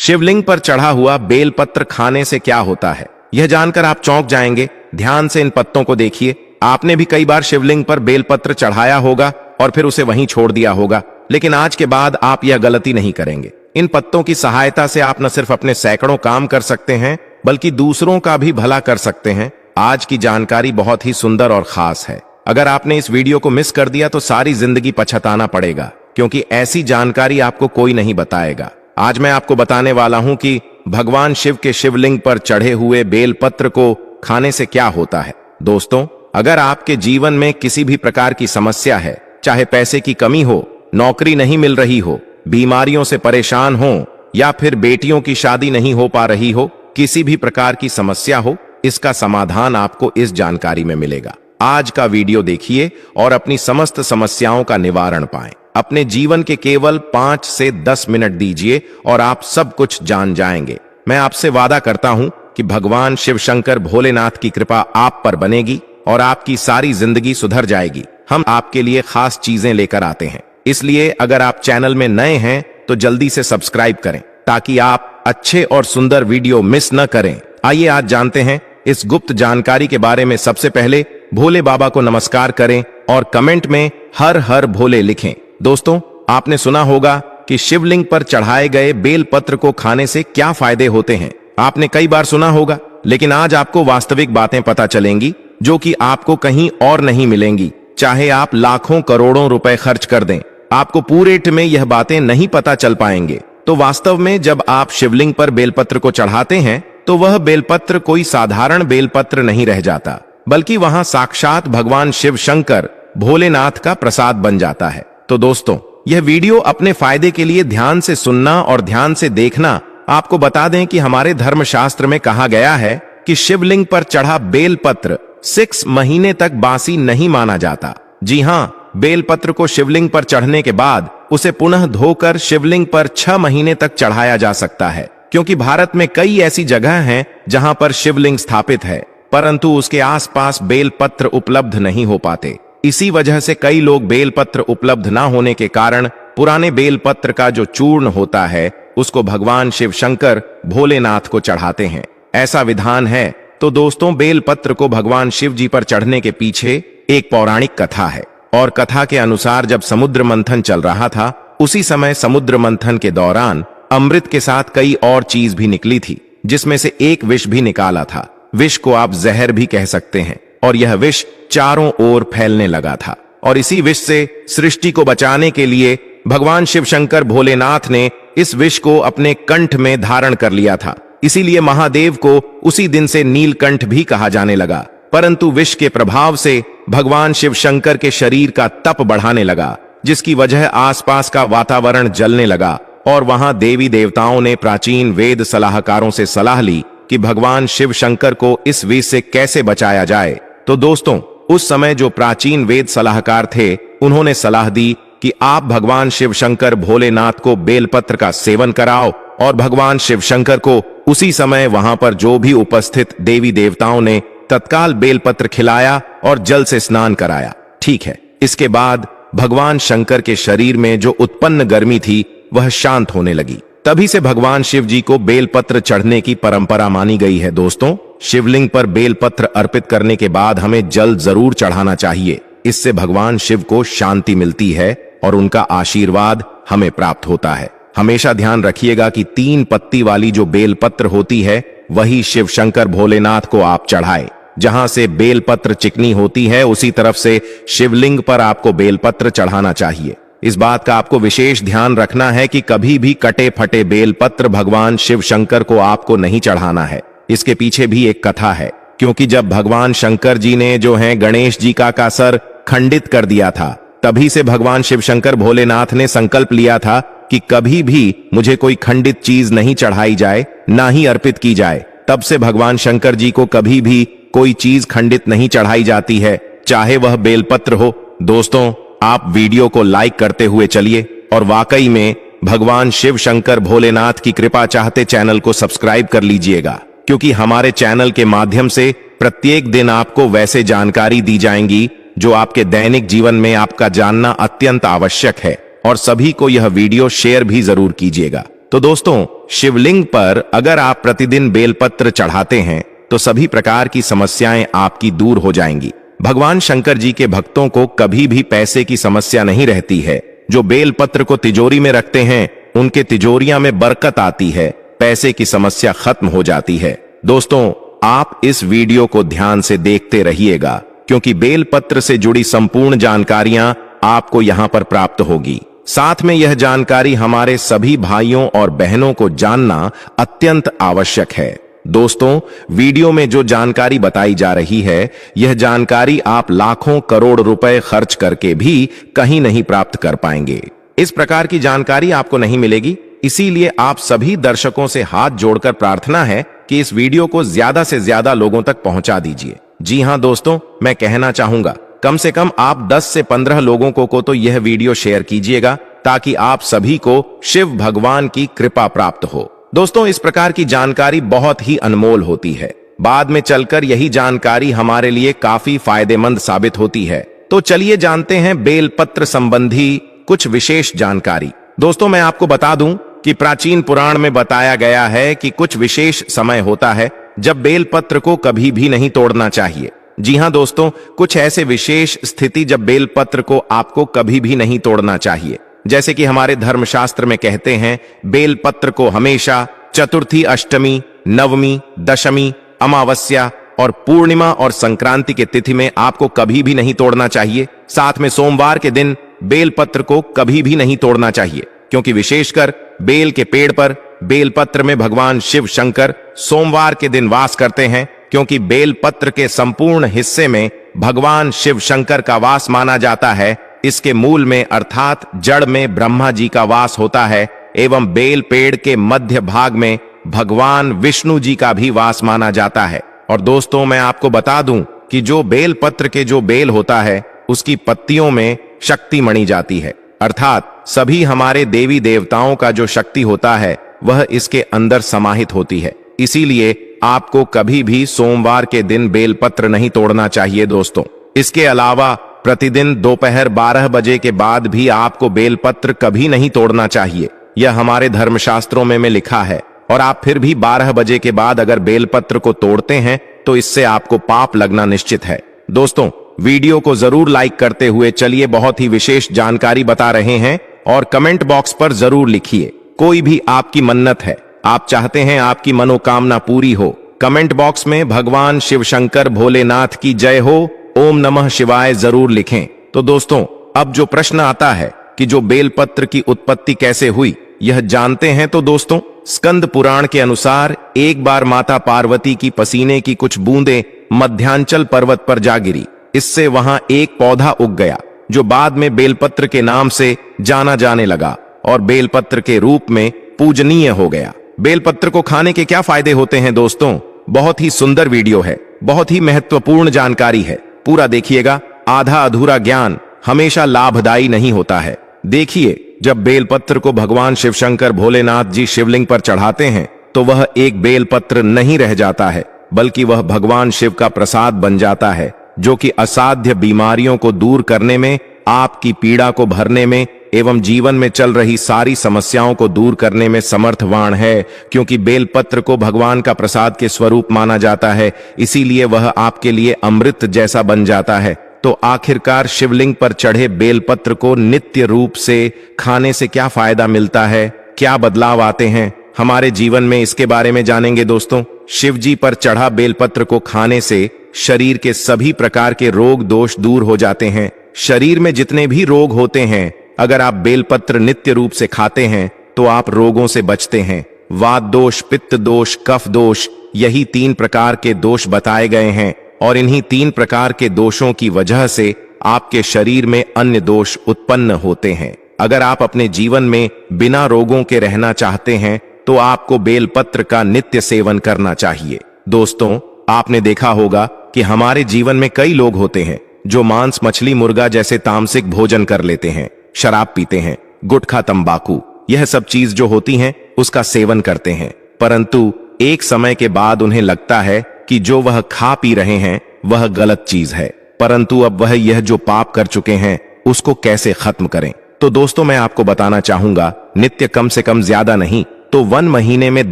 शिवलिंग पर चढ़ा हुआ बेलपत्र खाने से क्या होता है, यह जानकर आप चौंक जाएंगे। ध्यान से इन पत्तों को देखिए। आपने भी कई बार शिवलिंग पर बेलपत्र चढ़ाया होगा और फिर उसे वहीं छोड़ दिया होगा, लेकिन आज के बाद आप यह गलती नहीं करेंगे। इन पत्तों की सहायता से आप न सिर्फ अपने सैकड़ों काम कर सकते हैं, बल्कि दूसरों का भी भला कर सकते हैं। आज की जानकारी बहुत ही सुंदर और खास है। अगर आपने इस वीडियो को मिस कर दिया तो सारी जिंदगी पछताना पड़ेगा, क्योंकि ऐसी जानकारी आपको कोई नहीं बताएगा। आज मैं आपको बताने वाला हूं कि भगवान शिव के शिवलिंग पर चढ़े हुए बेलपत्र को खाने से क्या होता है। दोस्तों, अगर आपके जीवन में किसी भी प्रकार की समस्या है, चाहे पैसे की कमी हो, नौकरी नहीं मिल रही हो, बीमारियों से परेशान हो, या फिर बेटियों की शादी नहीं हो पा रही हो, किसी भी प्रकार की समस्या हो, इसका समाधान आपको इस जानकारी में मिलेगा। आज का वीडियो देखिए और अपनी समस्त समस्याओं का निवारण पाएं। अपने जीवन के केवल 5 से 10 मिनट दीजिए और आप सब कुछ जान जाएंगे। मैं आपसे वादा करता हूं कि भगवान शिव शंकर भोलेनाथ की कृपा आप पर बनेगी और आपकी सारी जिंदगी सुधर जाएगी। हम आपके लिए खास चीजें लेकर आते हैं, इसलिए अगर आप चैनल में नए हैं तो जल्दी से सब्सक्राइब करें ताकि आप अच्छे और सुंदर वीडियो मिस न करें। आइए आज जानते हैं इस गुप्त जानकारी के बारे में। सबसे पहले भोले बाबा को नमस्कार करें और कमेंट में हर हर भोले लिखें। दोस्तों, आपने सुना होगा कि शिवलिंग पर चढ़ाए गए बेलपत्र को खाने से क्या फायदे होते हैं। आपने कई बार सुना होगा, लेकिन आज आपको वास्तविक बातें पता चलेंगी जो कि आपको कहीं और नहीं मिलेंगी। चाहे आप लाखों करोड़ों रुपए खर्च कर दें, आपको पूरे में यह बातें नहीं पता चल पाएंगे। तो वास्तव में जब आप शिवलिंग पर बेलपत्र को चढ़ाते हैं तो वह बेलपत्र कोई साधारण बेलपत्र नहीं रह जाता, बल्कि वहां साक्षात भगवान शिव शंकर भोलेनाथ का प्रसाद बन जाता है। तो दोस्तों, यह वीडियो अपने फायदे के लिए ध्यान से सुनना और ध्यान से देखना। आपको बता दें कि हमारे धर्मशास्त्र में कहा गया है कि शिवलिंग पर चढ़ा बेलपत्र 6 महीने तक बासी नहीं माना जाता। जी हां, बेलपत्र को शिवलिंग पर चढ़ने के बाद उसे पुनः धोकर शिवलिंग पर 6 महीने तक चढ़ाया जा सकता है, क्योंकि भारत में कई ऐसी जगह हैं जहां पर शिवलिंग स्थापित है, परंतु उसके आसपास बेलपत्र उपलब्ध नहीं हो पाते। इसी वजह से कई लोग बेलपत्र उपलब्ध न होने के कारण पुराने बेलपत्र का जो चूर्ण होता है उसको भगवान शिव शंकर भोलेनाथ को चढ़ाते हैं। ऐसा विधान है। तो दोस्तों, बेलपत्र को भगवान शिव जी पर चढ़ने के पीछे एक पौराणिक कथा है, और कथा के अनुसार जब समुद्र मंथन चल रहा था, उसी समय समुद्र मंथन के दौरान अमृत के साथ कई और चीज भी निकली थी, जिसमें से एक विष भी निकाला था। विष को आप जहर भी कह सकते हैं, और यह विष चारों ओर फैलने लगा था। और इसी विष से सृष्टि को बचाने के लिए भगवान शिव शंकर भोलेनाथ ने इस विष को अपने कंठ में धारण कर लिया था। इसीलिए महादेव को उसी दिन से नीलकंठ भी कहा जाने लगा। परंतु विष के प्रभाव से भगवान शिव शंकर के शरीर का तप बढ़ाने लगा, जिसकी वजह आसपास का वातावरण जलने लगा, और वहां देवी देवताओं ने प्राचीन वेद सलाहकारों से सलाह ली कि भगवान शिव शंकर को इस विष से कैसे बचाया जाए। तो दोस्तों, उस समय जो प्राचीन वेद सलाहकार थे, उन्होंने सलाह दी कि आप भगवान शिव शंकर भोलेनाथ को बेलपत्र का सेवन कराओ, और भगवान शिव शंकर को उसी समय वहां पर जो भी उपस्थित देवी देवताओं ने तत्काल बेलपत्र खिलाया और जल से स्नान कराया। ठीक है, इसके बाद भगवान शंकर के शरीर में जो उत्पन्न गर्मी थी वह शांत होने लगी। तभी से भगवान शिव जी को बेलपत्र चढ़ने की परंपरा मानी गई है। दोस्तों, शिवलिंग पर बेलपत्र अर्पित करने के बाद हमें जल जरूर चढ़ाना चाहिए। इससे भगवान शिव को शांति मिलती है और उनका आशीर्वाद हमें प्राप्त होता है। हमेशा ध्यान रखिएगा कि 3 पत्ती वाली जो बेलपत्र होती है वही शिव शंकर भोलेनाथ को आप चढ़ाए। जहां से बेलपत्र चिकनी होती है उसी तरफ से शिवलिंग पर आपको बेलपत्र चढ़ाना चाहिए। इस बात का आपको विशेष ध्यान रखना है कि कभी भी कटे फटे बेलपत्र भगवान शिव शंकर को आपको नहीं चढ़ाना है। इसके पीछे भी एक कथा है, क्योंकि जब भगवान शंकर जी ने जो है गणेश जी का सर खंडित कर दिया था, तभी से भगवान शिव शंकर भोलेनाथ ने संकल्प लिया था कि कभी भी मुझे कोई खंडित चीज नहीं चढ़ाई जाए, ना ही अर्पित की जाए। तब से भगवान शंकर जी को कभी भी कोई चीज खंडित नहीं चढ़ाई जाती है, चाहे वह बेलपत्र हो। दोस्तों, आप वीडियो को लाइक करते हुए चलिए और वाकई में भगवान शिव शंकर भोलेनाथ की कृपा चाहते चैनल को सब्सक्राइब कर लीजिएगा, क्योंकि हमारे चैनल के माध्यम से प्रत्येक दिन आपको वैसे जानकारी दी जाएंगी जो आपके दैनिक जीवन में आपका जानना अत्यंत आवश्यक है। और सभी को यह वीडियो शेयर भी जरूर कीजिएगा। तो दोस्तों, शिवलिंग पर अगर आप प्रतिदिन बेलपत्र चढ़ाते हैं तो सभी प्रकार की समस्याएं आपकी दूर हो जाएंगी। भगवान शंकर जी के भक्तों को कभी भी पैसे की समस्या नहीं रहती है। जो बेलपत्र को तिजोरी में रखते हैं उनके तिजोरियां में बरकत आती है, पैसे की समस्या खत्म हो जाती है। दोस्तों, आप इस वीडियो को ध्यान से देखते रहिएगा, क्योंकि बेलपत्र से जुड़ी संपूर्ण जानकारियां आपको यहां पर प्राप्त होगी। साथ में यह जानकारी हमारे सभी भाइयों और बहनों को जानना अत्यंत आवश्यक है। दोस्तों, वीडियो में जो जानकारी बताई जा रही है, यह जानकारी आप लाखों करोड़ रुपए खर्च करके भी कहीं नहीं प्राप्त कर पाएंगे। इस प्रकार की जानकारी आपको नहीं मिलेगी। इसीलिए आप सभी दर्शकों से हाथ जोड़कर प्रार्थना है कि इस वीडियो को ज्यादा से ज्यादा लोगों तक पहुंचा दीजिए। जी हां दोस्तों, मैं कहना चाहूंगा, कम से कम आप 10 से 15 लोगों को तो यह वीडियो शेयर कीजिएगा, ताकि आप सभी को शिव भगवान की कृपा प्राप्त हो। दोस्तों, इस प्रकार की जानकारी बहुत ही अनमोल होती है। बाद में चलकर यही जानकारी हमारे लिए काफी फायदेमंद साबित होती है। तो चलिए जानते हैं बेलपत्र संबंधी कुछ विशेष जानकारी। दोस्तों, मैं आपको बता दूं कि प्राचीन पुराण में बताया गया है कि कुछ विशेष समय होता है जब बेलपत्र को कभी भी नहीं तोड़ना चाहिए। जी हां दोस्तों, कुछ ऐसे विशेष स्थिति जब बेलपत्र को आपको कभी भी नहीं तोड़ना चाहिए। जैसे कि हमारे धर्मशास्त्र में कहते हैं, बेलपत्र को हमेशा चतुर्थी, अष्टमी, नवमी, दशमी, अमावस्या और पूर्णिमा और संक्रांति के तिथि में आपको कभी भी नहीं तोड़ना चाहिए। साथ में सोमवार के दिन बेलपत्र को कभी भी नहीं तोड़ना चाहिए, क्योंकि विशेषकर बेल के पेड़ पर बेलपत्र में भगवान शिव शंकर सोमवार के दिन वास करते हैं, क्योंकि बेलपत्र के संपूर्ण हिस्से में भगवान शिव शंकर का वास माना जाता है। इसके मूल में अर्थात जड़ में ब्रह्मा जी का वास होता है एवं बेल पेड़ के मध्य भाग में भगवान विष्णु जी का भी वास माना जाता है। और दोस्तों, मैं आपको बता दूं कि जो बेलपत्र के जो बेल होता है उसकी पत्तियों में शक्ति मणि जाती है, अर्थात सभी हमारे देवी देवताओं का जो शक्ति होता है वह इसके अंदर समाहित होती है। इसीलिए आपको कभी भी सोमवार के दिन बेलपत्र नहीं तोड़ना चाहिए। दोस्तों, इसके अलावा प्रतिदिन दोपहर 12 बजे के बाद भी आपको बेलपत्र कभी नहीं तोड़ना चाहिए। यह हमारे धर्मशास्त्रों में लिखा है। और आप फिर भी 12 बजे के बाद अगर बेलपत्र को तोड़ते हैं तो इससे आपको पाप लगना निश्चित है। दोस्तों, वीडियो को जरूर लाइक करते हुए चलिए बहुत ही विशेष जानकारी बता रहे हैं, और कमेंट बॉक्स पर जरूर लिखिए कोई भी आपकी मन्नत है, आप चाहते हैं आपकी मनोकामना पूरी हो। कमेंट बॉक्स में भगवान शिव शंकर भोलेनाथ की जय हो, ओम नमः शिवाय जरूर लिखें। तो दोस्तों, अब जो प्रश्न आता है कि जो बेलपत्र की उत्पत्ति कैसे हुई, यह जानते हैं। तो दोस्तों, स्कंद पुराण के अनुसार एक बार माता पार्वती की पसीने की कुछ बूंदें मध्यांचल पर्वत पर जा गिरी। इससे वहां एक पौधा उग गया जो बाद में बेलपत्र के नाम से जाना जाने लगा और बेलपत्र के रूप में पूजनीय हो गया। बेलपत्र को खाने के क्या फायदे होते हैं दोस्तों? बहुत ही सुंदर वीडियो है, बहुत ही महत्वपूर्ण जानकारी है, पूरा देखिएगा। आधा अधूरा ज्ञान हमेशा लाभदायी नहीं होता है। देखिए, जब बेलपत्र को भगवान शिव शंकर भोलेनाथ जी शिवलिंग पर चढ़ाते हैं तो वह एक बेलपत्र नहीं रह जाता है, बल्कि वह भगवान शिव का प्रसाद बन जाता है, जो कि असाध्य बीमारियों को दूर करने में, आपकी पीड़ा को भरने में एवं जीवन में चल रही सारी समस्याओं को दूर करने में समर्थवान है। क्योंकि बेलपत्र को भगवान का प्रसाद के स्वरूप माना जाता है, इसीलिए वह आपके लिए अमृत जैसा बन जाता है। तो आखिरकार शिवलिंग पर चढ़े बेलपत्र को नित्य रूप से खाने से क्या फायदा मिलता है, क्या बदलाव आते हैं हमारे जीवन में, इसके बारे में जानेंगे दोस्तों। शिव जी पर चढ़ा बेलपत्र को खाने से शरीर के सभी प्रकार के रोग दोष दूर हो जाते हैं। शरीर में जितने भी रोग होते हैं, अगर आप बेलपत्र नित्य रूप से खाते हैं तो आप रोगों से बचते हैं। वात दोष, पित्त दोष, कफ दोष, यही 3 प्रकार के दोष बताए गए हैं, और इन्हीं 3 प्रकार के दोषों की वजह से आपके शरीर में अन्य दोष उत्पन्न होते हैं। अगर आप अपने जीवन में बिना रोगों के रहना चाहते हैं तो आपको बेलपत्र का नित्य सेवन करना चाहिए। दोस्तों, आपने देखा होगा कि हमारे जीवन में कई लोग होते हैं जो मांस, मछली, मुर्गा जैसे तामसिक भोजन कर लेते हैं, शराब पीते हैं, गुटखा, तंबाकू, यह सब चीज जो होती हैं उसका सेवन करते हैं, परंतु एक समय के बाद उन्हें लगता है कि जो वह खा पी रहे हैं वह गलत चीज है, परंतु अब वह यह जो पाप कर चुके हैं उसको कैसे खत्म करें। तो दोस्तों, मैं आपको बताना चाहूंगा, नित्य कम से कम, ज्यादा नहीं तो 1 महीने में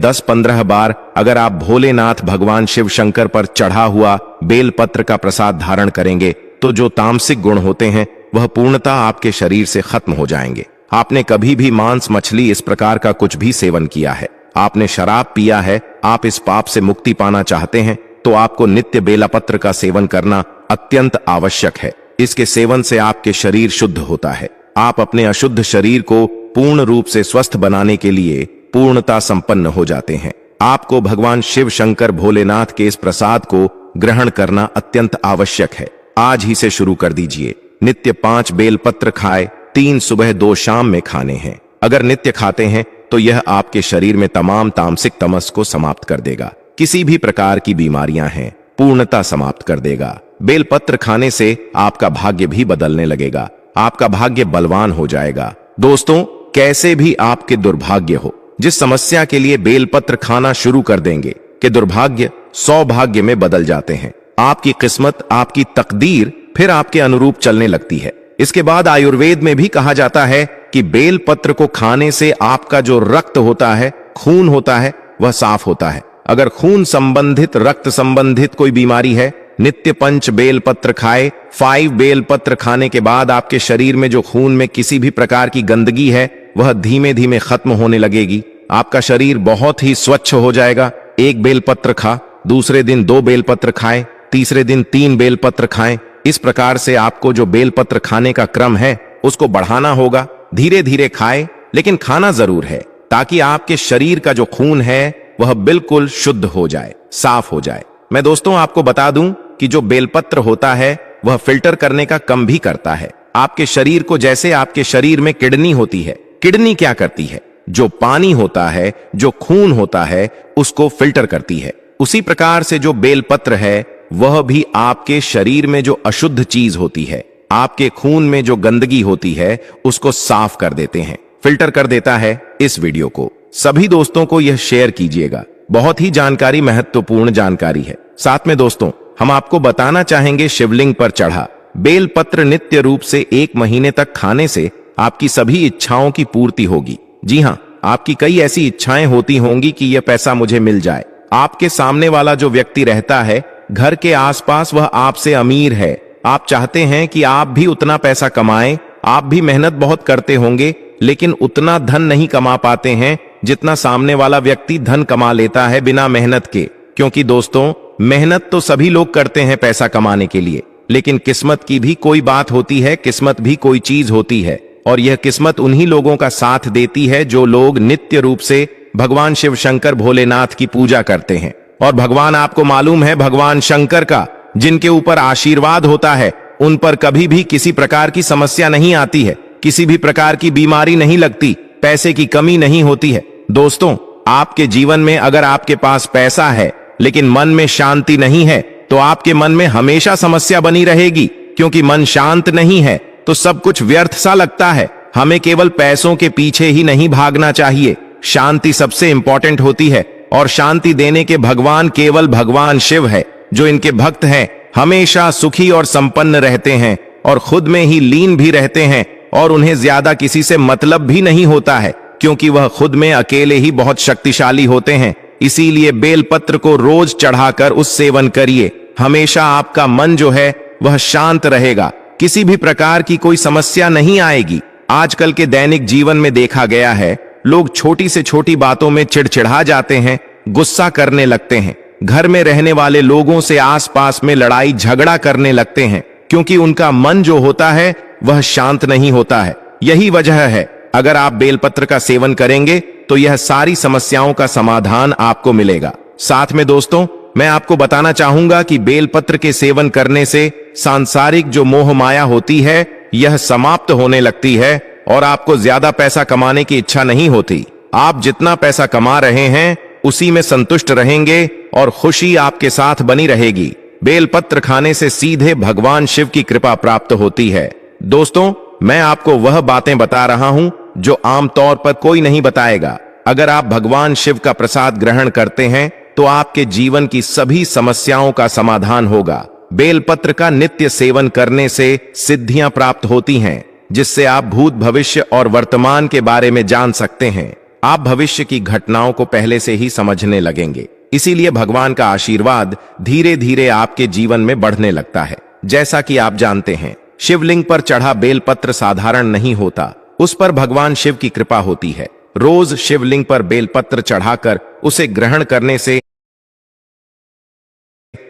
10-15 बार अगर आप भोलेनाथ भगवान शिव शंकर पर चढ़ा हुआ बेलपत्र का प्रसाद धारण करेंगे तो जो तामसिक गुण होते हैं वह पूर्णतः आपके शरीर से खत्म हो जाएंगे। आपने कभी भी मांस, मछली इस प्रकार का कुछ भी सेवन किया है, आपने शराब पिया है, आप इस पाप से मुक्ति पाना चाहते हैं तो आपको नित्य बेलपत्र का सेवन करना अत्यंत आवश्यक है। इसके सेवन से आपके शरीर शुद्ध होता है। आप अपने अशुद्ध शरीर को पूर्ण रूप से स्वस्थ बनाने के लिए पूर्णता संपन्न हो जाते हैं। आपको भगवान शिव शंकर भोलेनाथ के इस प्रसाद को ग्रहण करना अत्यंत आवश्यक है। आज ही से शुरू कर दीजिए। नित्य 5 बेलपत्र खाए, 3 सुबह 2 शाम में खाने हैं। अगर नित्य खाते हैं तो यह आपके शरीर में तमाम तामसिक तमस को समाप्त कर देगा। किसी भी प्रकार की बीमारियां हैं पूर्णता समाप्त कर देगा। बेलपत्र खाने से आपका भाग्य भी बदलने लगेगा, आपका भाग्य बलवान हो जाएगा। दोस्तों, कैसे भी आपके दुर्भाग्य हो, जिस समस्या के लिए बेलपत्र खाना शुरू कर देंगे कि दुर्भाग्य सौभाग्य में बदल जाते हैं। आपकी किस्मत, आपकी तकदीर फिर आपके अनुरूप चलने लगती है। इसके बाद आयुर्वेद में भी कहा जाता है कि बेलपत्र को खाने से आपका जो रक्त होता है, खून होता है, वह साफ होता है। अगर खून संबंधित, रक्त संबंधित कोई बीमारी है, नित्य 5 बेलपत्र खाए। 5 बेलपत्र खाने के बाद आपके शरीर में जो खून में किसी भी प्रकार की गंदगी है वह धीमे धीमे खत्म होने लगेगी। आपका शरीर बहुत ही स्वच्छ हो जाएगा। 1 बेलपत्र खा, दूसरे दिन 2 बेलपत्र खाएं, तीसरे दिन 3 बेलपत्र खाएं। इस प्रकार से आपको जो बेलपत्र खाने का क्रम है उसको बढ़ाना होगा। धीरे धीरे खाएं, लेकिन खाना जरूर है, ताकि आपके शरीर का जो खून है वह बिल्कुल शुद्ध हो जाए, साफ हो जाए। मैं दोस्तों आपको बता दूं कि जो बेलपत्र होता है वह फिल्टर करने का काम भी करता है आपके शरीर को। जैसे आपके शरीर में किडनी होती है, किडनी क्या करती है? जो पानी होता है, जो खून होता है, उसको फिल्टर करती है। उसी प्रकार से जो बेलपत्र है वह भी आपके शरीर में जो अशुद्ध चीज होती है, आपके खून में जो गंदगी होती है, उसको साफ कर देते हैं, फिल्टर कर देता है। इस वीडियो को सभी दोस्तों को यह शेयर कीजिएगा। बहुत ही जानकारी, महत्वपूर्ण जानकारी है। साथ में दोस्तों हम आपको बताना चाहेंगे, शिवलिंग पर चढ़ा बेलपत्र नित्य रूप से 1 महीने तक खाने से आपकी सभी इच्छाओं की पूर्ति होगी। जी हां, आपकी कई ऐसी इच्छाएं होती होंगी कि यह पैसा मुझे मिल जाए। आपके सामने वाला जो व्यक्ति रहता है घर के आसपास, वह आपसे अमीर है। आप चाहते हैं कि आप भी उतना पैसा कमाएं। आप भी मेहनत बहुत करते होंगे, लेकिन उतना धन नहीं कमा पाते हैं जितना सामने वाला व्यक्ति धन कमा लेता है बिना मेहनत के। क्योंकि दोस्तों, मेहनत तो सभी लोग करते हैं पैसा कमाने के लिए, लेकिन किस्मत की भी कोई बात होती है, किस्मत भी कोई चीज होती है। और यह किस्मत उन्हीं लोगों का साथ देती है जो लोग नित्य रूप से भगवान शिव शंकर भोलेनाथ की पूजा करते हैं। और भगवान, आपको मालूम है, भगवान शंकर का जिनके ऊपर आशीर्वाद होता है उन पर कभी भी किसी प्रकार की समस्या नहीं आती है, किसी भी प्रकार की बीमारी नहीं लगती, पैसे की कमी नहीं होती है। दोस्तों, आपके जीवन में अगर आपके पास पैसा है लेकिन मन में शांति नहीं है तो आपके मन में हमेशा समस्या बनी रहेगी, क्योंकि मन शांत नहीं है तो सब कुछ व्यर्थ सा लगता है। हमें केवल पैसों के पीछे ही नहीं भागना चाहिए, शांति सबसे इंपॉर्टेंट होती है। और शांति देने के भगवान केवल भगवान शिव है। जो इनके भक्त हैं हमेशा सुखी और संपन्न रहते हैं और खुद में ही लीन भी रहते हैं, और उन्हें ज्यादा किसी से मतलब भी नहीं होता है, क्योंकि वह खुद में अकेले ही बहुत शक्तिशाली होते हैं। इसीलिए बेलपत्र को रोज चढ़ाकर उस सेवन करिए। हमेशा आपका मन जो है वह शांत रहेगा, किसी भी प्रकार की कोई समस्या नहीं आएगी। आजकल के दैनिक जीवन में देखा गया है, लोग छोटी से छोटी बातों में चिड़चिड़ा जाते हैं, गुस्सा करने लगते हैं, घर में रहने वाले लोगों से आसपास में लड़ाई झगड़ा करने लगते हैं, क्योंकि उनका मन जो होता है वह शांत नहीं होता है। यही वजह है, अगर आप बेलपत्र का सेवन करेंगे तो यह सारी समस्याओं का समाधान आपको मिलेगा। साथ में दोस्तों, मैं आपको बताना चाहूंगा कि बेलपत्र के सेवन करने से सांसारिक जो मोह माया होती है यह समाप्त होने लगती है और आपको ज्यादा पैसा कमाने की इच्छा नहीं होती। आप जितना पैसा कमा रहे हैं उसी में संतुष्ट रहेंगे और खुशी आपके साथ बनी रहेगी। बेलपत्र खाने से सीधे भगवान शिव की कृपा प्राप्त होती है। दोस्तों, मैं आपको वह बातें बता रहा हूं जो आमतौर पर कोई नहीं बताएगा। अगर आप भगवान शिव का प्रसाद ग्रहण करते हैं तो आपके जीवन की सभी समस्याओं का समाधान होगा। बेलपत्र का नित्य सेवन करने से सिद्धियां प्राप्त होती हैं, जिससे आप भूत, भविष्य और वर्तमान के बारे में जान सकते हैं। आप भविष्य की घटनाओं को पहले से ही समझने लगेंगे। इसीलिए भगवान का आशीर्वाद धीरे धीरे आपके जीवन में बढ़ने लगता है। जैसा कि आप जानते हैं, शिवलिंग पर चढ़ा बेलपत्र साधारण नहीं होता, उस पर भगवान शिव की कृपा होती है। रोज शिवलिंग पर बेलपत्र चढ़ाकर उसे ग्रहण करने से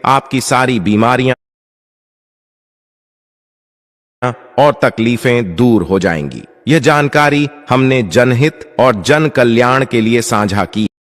आपकी सारी बीमारियां और तकलीफें दूर हो जाएंगी। यह जानकारी हमने जनहित और जन कल्याण के लिए साझा की।